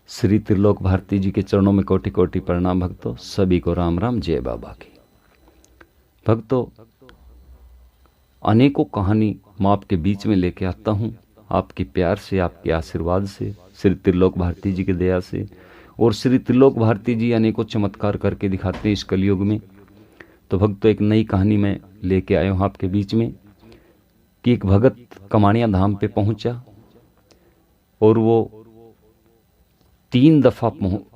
श्री त्रिलोक भारती जी के चरणों में कोटि कोटि प्रणाम भक्तों। सभी को राम राम, जय बाबा की। भक्तों, अनेकों कहानी मैं आपके बीच में लेके आता हूँ, आपके प्यार से, आपके आशीर्वाद से, श्री त्रिलोक भारती जी की दया से। और श्री त्रिलोक भारती जी अनेकों चमत्कार करके दिखाते हैं इस कलयुग में। तो भक्तों, एक नई कहानी मैं लेके आया हूँ आपके बीच में कि एक भगत कमाणिया धाम पे पहुंचा और वो 3 दफा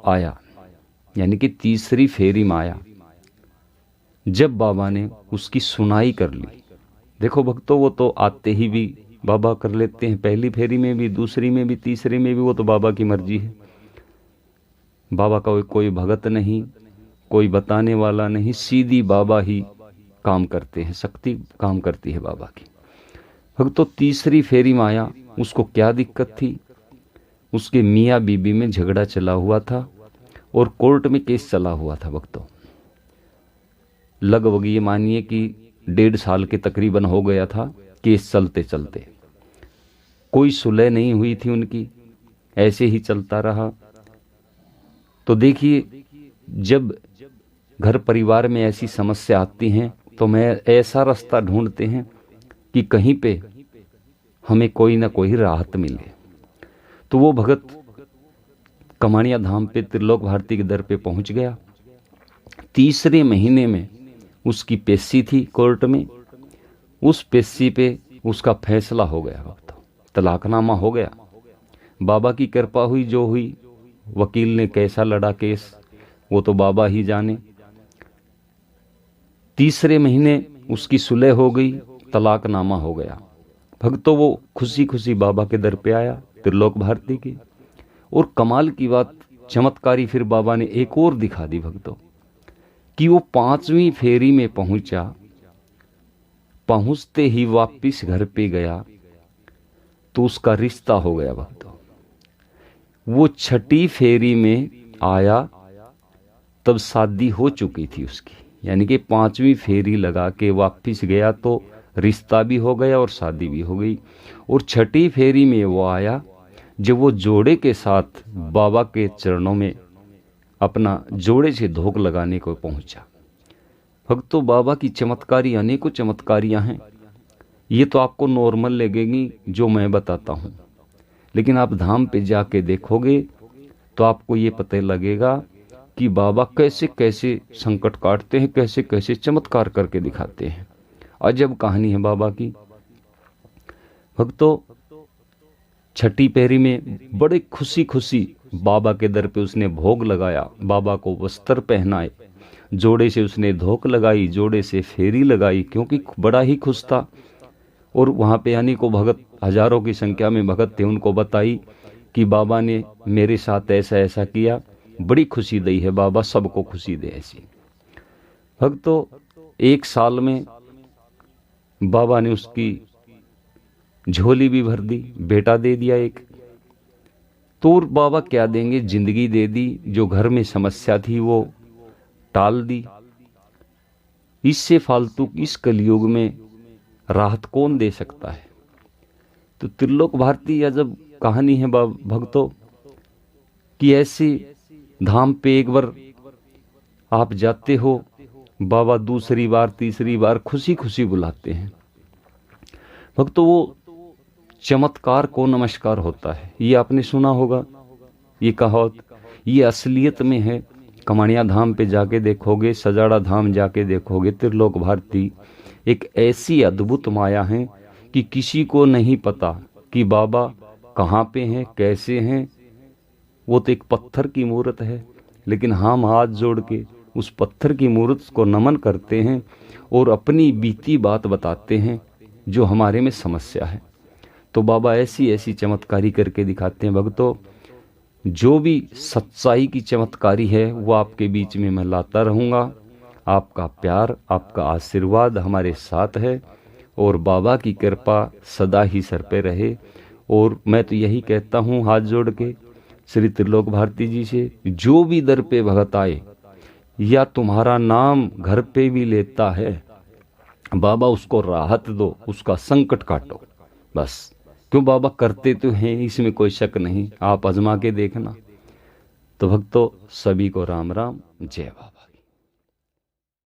आया, यानी कि तीसरी फेरी में आया जब बाबा ने उसकी सुनाई कर ली। देखो भक्तों, वो तो आते ही भी बाबा कर लेते हैं, पहली फेरी में भी, दूसरी में भी, तीसरी में भी, वो तो बाबा की मर्जी है। बाबा का कोई भगत नहीं, कोई बताने वाला नहीं, सीधी बाबा ही काम करते हैं, शक्ति काम करती है बाबा की। भक्तों, तीसरी फेरी में आया, उसको क्या दिक्कत थी? उसके मियाँ बीबी में झगड़ा चला हुआ था और कोर्ट में केस चला हुआ था। भक्तों, लगभग ये मानिए कि 1.5 साल के तकरीबन हो गया था केस चलते चलते। कोई सुलह नहीं हुई थी उनकी, ऐसे ही चलता रहा। तो देखिए, जब घर परिवार में ऐसी समस्या आती हैं तो मैं ऐसा रास्ता ढूंढते हैं कि कहीं पे हमें कोई ना कोई राहत मिले। तो वो भगत कमाणिया धाम पे त्रिलोक भारती के दर पे पहुंच गया। तीसरे महीने में उसकी पेशी थी कोर्ट में। उस पेशी पे उसका फैसला हो गया भक्तों, तलाकनामा हो गया। बाबा की कृपा हुई जो हुई, वकील ने कैसा लड़ा केस वो तो बाबा ही जाने। तीसरे महीने उसकी सुलह हो गई, तलाकनामा हो गया। भक्तों, वो खुशी खुशी बाबा के दर पे आया त्रिलोक भारती की। और कमाल की बात, चमत्कारी फिर बाबा ने एक और दिखा दी भक्तों कि वो 5वीं फेरी में पहुंचा। पहुंचते ही वापिस घर पे गया तो उसका रिश्ता हो गया भक्तों। वो 6ठी फेरी में आया तब शादी हो चुकी थी उसकी, यानी कि 5वीं फेरी लगा के वापिस गया तो रिश्ता भी हो गया और शादी भी हो गई। और 6ठी फेरी में वो आया जब वो जोड़े के साथ बाबा के चरणों में अपना जोड़े से धोख लगाने को पहुंचा। भक्तों, बाबा की चमत्कारी अनेकों चमत्कारियां हैं। ये तो आपको नॉर्मल लगेगी जो मैं बताता हूं, लेकिन आप धाम पे जाके देखोगे तो आपको ये पता लगेगा कि बाबा कैसे कैसे संकट काटते हैं, कैसे कैसे चमत्कार करके दिखाते हैं। अजब कहानी है बाबा की। भक्तों, 6ठी फेरी में बड़े खुशी खुशी बाबा के दर पे उसने भोग लगाया, बाबा को वस्त्र पहनाए, जोड़े से उसने धोक लगाई, जोड़े से फेरी लगाई, क्योंकि बड़ा ही खुश था। और वहां पे यानी को भगत, हजारों की संख्या में भगत थे, उनको बताई कि बाबा ने मेरे साथ ऐसा ऐसा किया, बड़ी खुशी दी है बाबा, सबको खुशी दे ऐसी। भक्तों, 1 साल में बाबा ने उसकी झोली भी भर दी, बेटा दे दिया एक। तो और बाबा क्या देंगे, जिंदगी दे दी। जो घर में समस्या थी वो टाल दी। इससे फालतू इस कलयुग में राहत कौन दे सकता है? तो त्रिलोक भारती अजब कहानी है भक्तों कि ऐसी धाम पे एक बार आप जाते हो, बाबा दूसरी बार तीसरी बार खुशी खुशी बुलाते हैं। भक्तों, वो चमत्कार को नमस्कार होता है, ये आपने सुना होगा ये कहावत। ये असलियत में है। कमाणिया धाम पे जाके देखोगे, सजाड़ा धाम जाके देखोगे, त्रिलोक भारती एक ऐसी अद्भुत माया है कि किसी को नहीं पता कि बाबा कहाँ पे हैं, कैसे हैं। वो तो एक पत्थर की मूर्त है, लेकिन हम हाथ जोड़ के उस पत्थर की मूर्त को नमन करते हैं और अपनी बीती बात बताते हैं जो हमारे में समस्या है। तो बाबा ऐसी ऐसी चमत्कारी करके दिखाते हैं। भक्तों, जो भी सच्चाई की चमत्कारी है वो आपके बीच में मैं लाता रहूँगा। आपका प्यार, आपका आशीर्वाद हमारे साथ है और बाबा की कृपा सदा ही सर पे रहे। और मैं तो यही कहता हूँ हाथ जोड़ के श्री त्रिलोक भारती जी से, जो भी दर पे भगत आए या तुम्हारा नाम घर पे भी लेता है, बाबा उसको राहत दो, उसका संकट काटो बस। क्यों, बाबा करते तो हैं, इसमें कोई शक नहीं। आप आजमा के देखना। तो भक्तों, सभी को राम राम, जय बाबा।